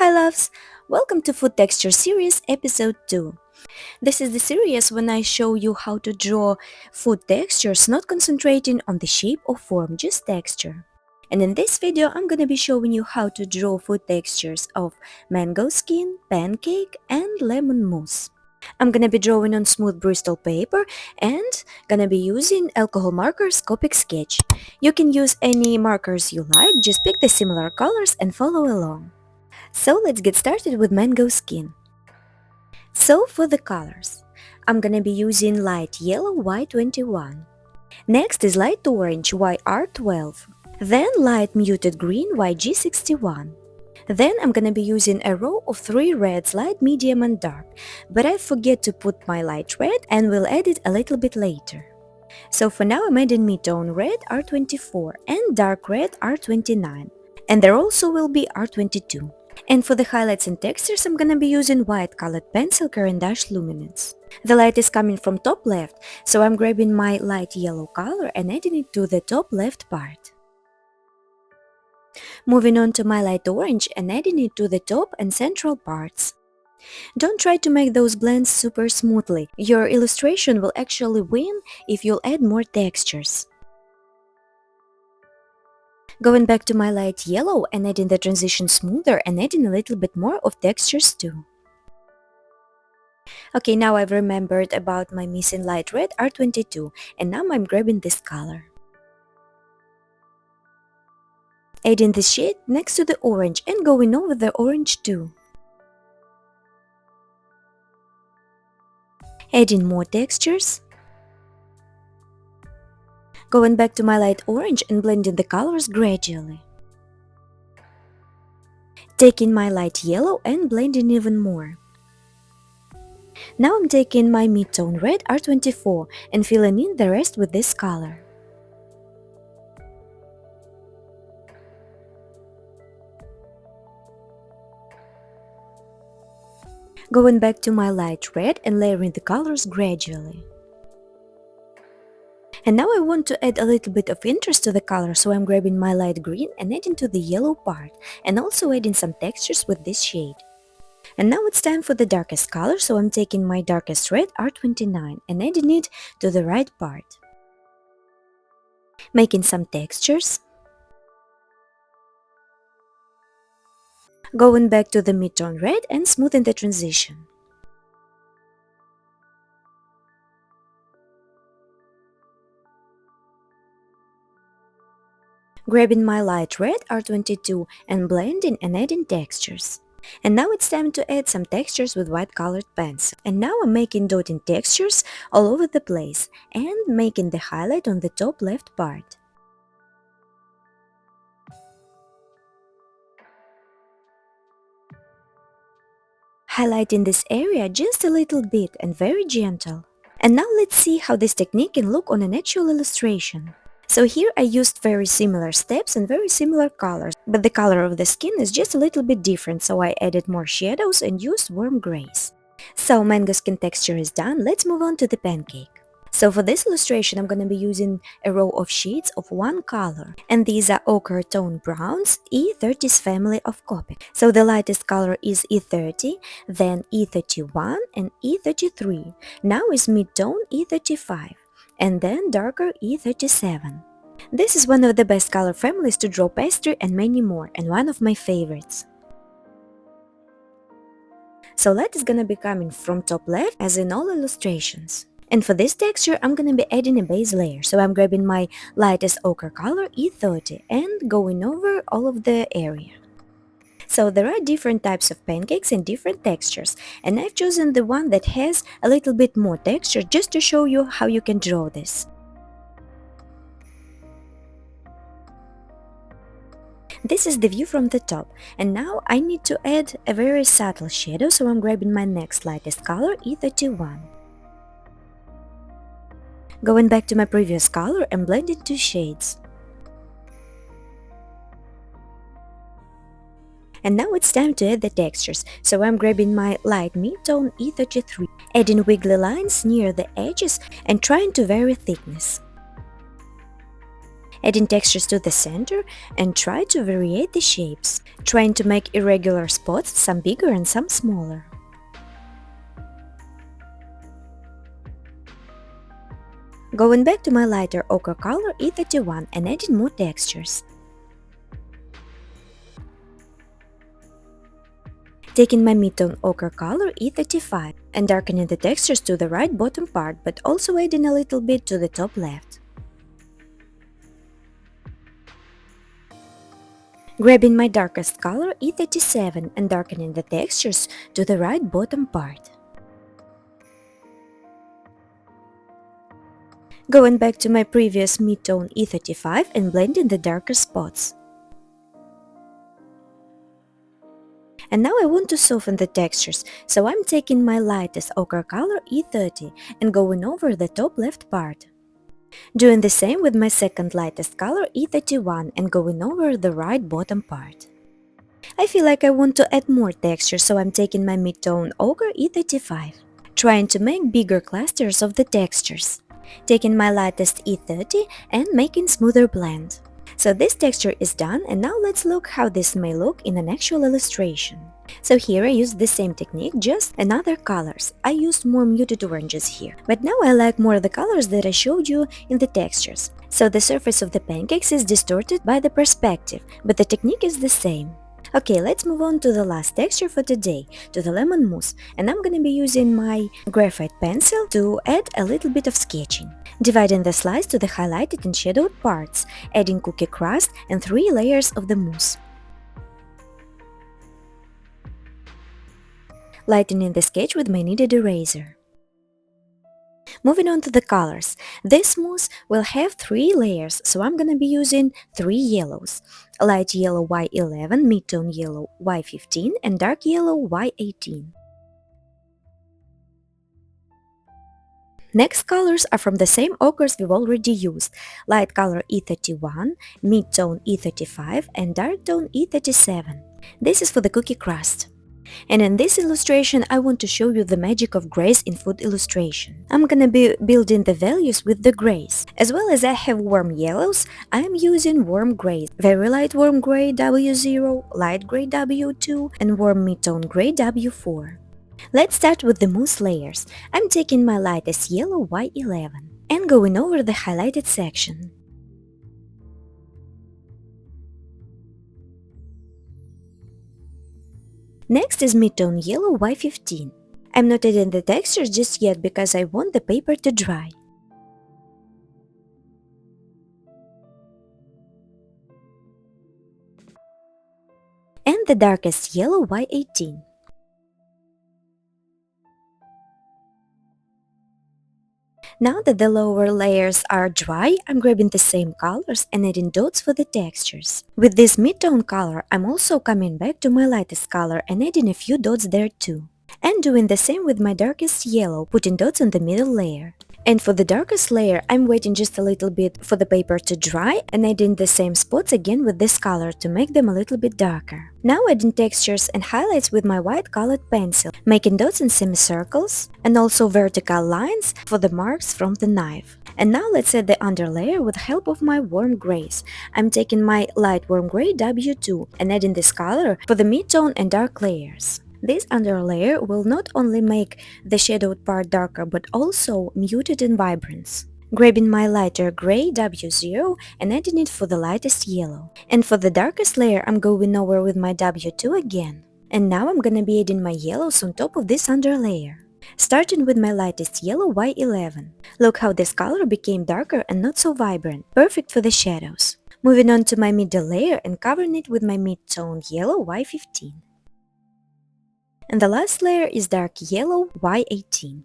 Hi loves! Welcome to Food Texture Series Episode 2. This is the series when I show you how to draw food textures, not concentrating on the shape or form, just texture. And in this video I'm gonna be showing you how to draw food textures of mango skin, pancake and lemon mousse. I'm gonna be drawing on smooth Bristol paper and gonna be using alcohol markers Copic Sketch. You can use any markers you like, just pick the similar colors and follow along. So let's get started with mango skin. So for the colors, I'm gonna be using light yellow Y21. Next is light orange YR12. Then light muted green YG61. Then I'm gonna be using a row of 3 reds, light, medium and dark, but I forget to put my light red and will add it a little bit later. So for now I'm adding mid-tone red R24 and dark red R29, and there also will be R22. And for the highlights and textures, I'm gonna be using white colored pencil Carandache Luminance. The light is coming from top left, so I'm grabbing my light yellow color and adding it to the top left part. Moving on to my light orange and adding it to the top and central parts. Don't try to make those blends super smoothly. Your illustration will actually win if you'll add more textures. Going back to my light yellow and adding the transition smoother and adding a little bit more of textures too. Okay, now I've remembered about my missing light red R22 and now I'm grabbing this color. Adding this shade next to the orange and going over the orange too. Adding more textures. Going back to my light orange and blending the colors gradually. Taking my light yellow and blending even more. Now I'm taking my mid-tone red R24 and filling in the rest with this color. Going back to my light red and layering the colors gradually. And now I want to add a little bit of interest to the color, so I'm grabbing my light green and adding to the yellow part, and also adding some textures with this shade. And now it's time for the darkest color, so I'm taking my darkest red R29 and adding it to the right part. Making some textures. Going back to the mid-tone red and smoothing the transition. Grabbing my light red R22 and blending and adding textures. And now it's time to add some textures with white colored pencil. And now I'm making dotting textures all over the place and making the highlight on the top left part. Highlighting this area just a little bit and very gentle. And now let's see how this technique can look on an actual illustration. So here I used very similar steps and very similar colors, but the color of the skin is just a little bit different, so I added more shadows and used warm grays. So mango skin texture is done, let's move on to the pancake. So for this illustration I'm gonna be using a row of sheets of one color, and these are ochre tone browns, E30's family of Copic. So the lightest color is E30, then E31 and E33. Now is mid-tone E35. And then darker E37. This is one of the best color families to draw pastry and many more, and one of my favorites. So light is gonna be coming from top left as in all illustrations. And for this texture I'm gonna be adding a base layer, so I'm grabbing my lightest ochre color E30 and going over all of the area. So there are different types of pancakes and different textures, and I've chosen the one that has a little bit more texture just to show you how you can draw this. This is the view from the top, and now I need to add a very subtle shadow, so I'm grabbing my next lightest color E31. Going back to my previous color and blending 2 shades. And now it's time to add the textures, so I'm grabbing my light mid-tone E33, adding wiggly lines near the edges and trying to vary thickness. adding textures to the center and try to variate the shapes, trying to make irregular spots, some bigger and some smaller. Going back to my lighter ochre color E31 and adding more textures. Taking my mid-tone ochre color E35 and darkening the textures to the right bottom part, but also adding a little bit to the top left. Grabbing my darkest color E37 and darkening the textures to the right bottom part. Going back to my previous mid-tone E35 and blending the darker spots. And now I want to soften the textures, so I'm taking my lightest ochre color E30 and going over the top left part. Doing the same with my second lightest color E31 and going over the right bottom part. I feel like I want to add more texture, so I'm taking my mid-tone ochre E35, trying to make bigger clusters of the textures. Taking my lightest E30 and making smoother blend. So this texture is done, and now let's look how this may look in an actual illustration. So here I used the same technique, just in other colors. I used more muted oranges here, but now I like more the colors that I showed you in the textures. So the surface of the pancakes is distorted by the perspective, but the technique is the same. Okay, let's move on to the last texture for today, to the lemon mousse, and I'm gonna be using my graphite pencil to add a little bit of sketching. Dividing the slice to the highlighted and shadowed parts, adding cookie crust and 3 layers of the mousse. Lightening the sketch with my kneaded eraser. Moving on to the colors. This mousse will have 3 layers, so I'm gonna be using 3 yellows. Light yellow Y11, mid-tone yellow Y15, and dark yellow Y18. Next colors are from the same ochres we've already used. Light color E31, mid-tone E35, and dark tone E37. This is for the cookie crust. And in this illustration, I want to show you the magic of grays in food illustration. I'm gonna be building the values with the grays. As well as I have warm yellows, I am using warm grays. Very light warm gray W0, light gray W2, and warm mid-tone gray W4. Let's start with the mousse layers. I'm taking my lightest yellow Y11 and going over the highlighted section. Next is mid-tone yellow Y15. I'm not adding the textures just yet because I want the paper to dry. And the darkest yellow Y18. Now that the lower layers are dry, I'm grabbing the same colors and adding dots for the textures. With this mid-tone color, I'm also coming back to my lightest color and adding a few dots there too. And doing the same with my darkest yellow, putting dots on the middle layer. And for the darkest layer, I'm waiting just a little bit for the paper to dry and adding the same spots again with this color to make them a little bit darker. Now adding textures and highlights with my white colored pencil, making dots and semicircles, and also vertical lines for the marks from the knife. And now let's add the underlayer with help of my warm grays. I'm taking my light warm gray W2 and adding this color for the mid-tone and dark layers. This underlayer will not only make the shadowed part darker but also muted in vibrance. Grabbing my lighter gray W0 and adding it for the lightest yellow. And for the darkest layer I'm going over with my W2 again. And now I'm gonna be adding my yellows on top of this underlayer. Starting with my lightest yellow Y11. Look how this color became darker and not so vibrant, perfect for the shadows. Moving on to my middle layer and covering it with my mid-tone yellow Y15. And the last layer is dark yellow Y18.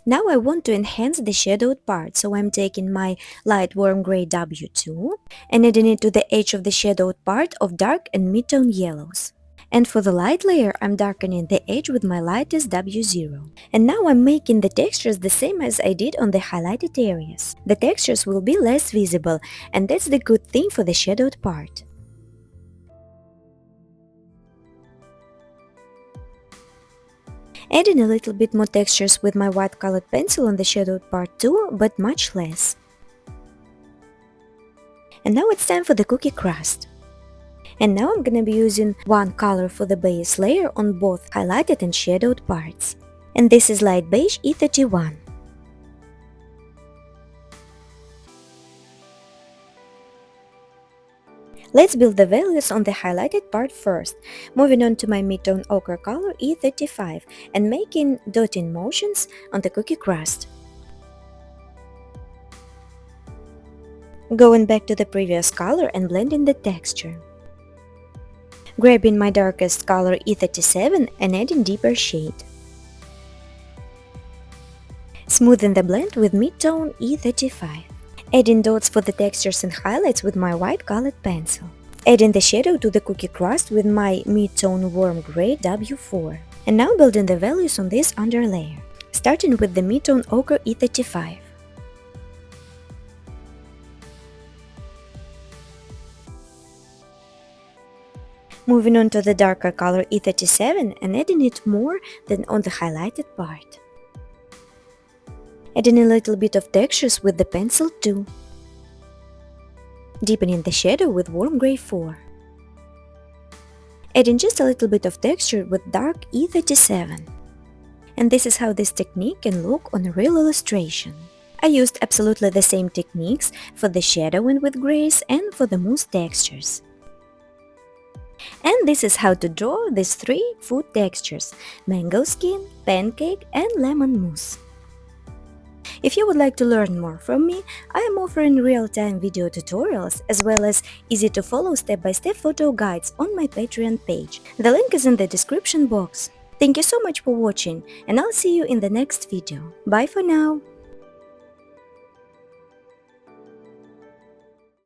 Now I want to enhance the shadowed part, so I'm taking my light warm gray W2 and adding it to the edge of the shadowed part of dark and mid-tone yellows. And for the light layer, I'm darkening the edge with my lightest W0. And now I'm making the textures the same as I did on the highlighted areas. The textures will be less visible, and that's the good thing for the shadowed part. Adding a little bit more textures with my white colored pencil on the shadowed part too, but much less. And now it's time for the cookie crust. And now I'm gonna be using one color for the base layer on both highlighted and shadowed parts. And this is light beige E31. Let's build the values on the highlighted part first, moving on to my mid-tone ochre color E35 and making dotting motions on the cookie crust. Going back to the previous color and blending the texture. Grabbing my darkest color E37 and adding deeper shade. Smoothing the blend with mid-tone E35. Adding dots for the textures and highlights with my white colored pencil. Adding the shadow to the cookie crust with my mid-tone warm gray W4. And now building the values on this underlayer, starting with the mid-tone ochre E35. Moving on to the darker color E37 and adding it more than on the highlighted part. Adding a little bit of textures with the pencil too. Deepening the shadow with warm gray 4. Adding just a little bit of texture with dark E37. And this is how this technique can look on a real illustration. I used absolutely the same techniques for the shadowing with grays and for the mousse textures. And this is how to draw these 3 food textures: mango skin, pancake, and lemon mousse. If you would like to learn more from me, I am offering real-time video tutorials as well as easy-to-follow step-by-step photo guides on my Patreon page. The link is in the description box. Thank you so much for watching, and I'll see you in the next video. Bye for now!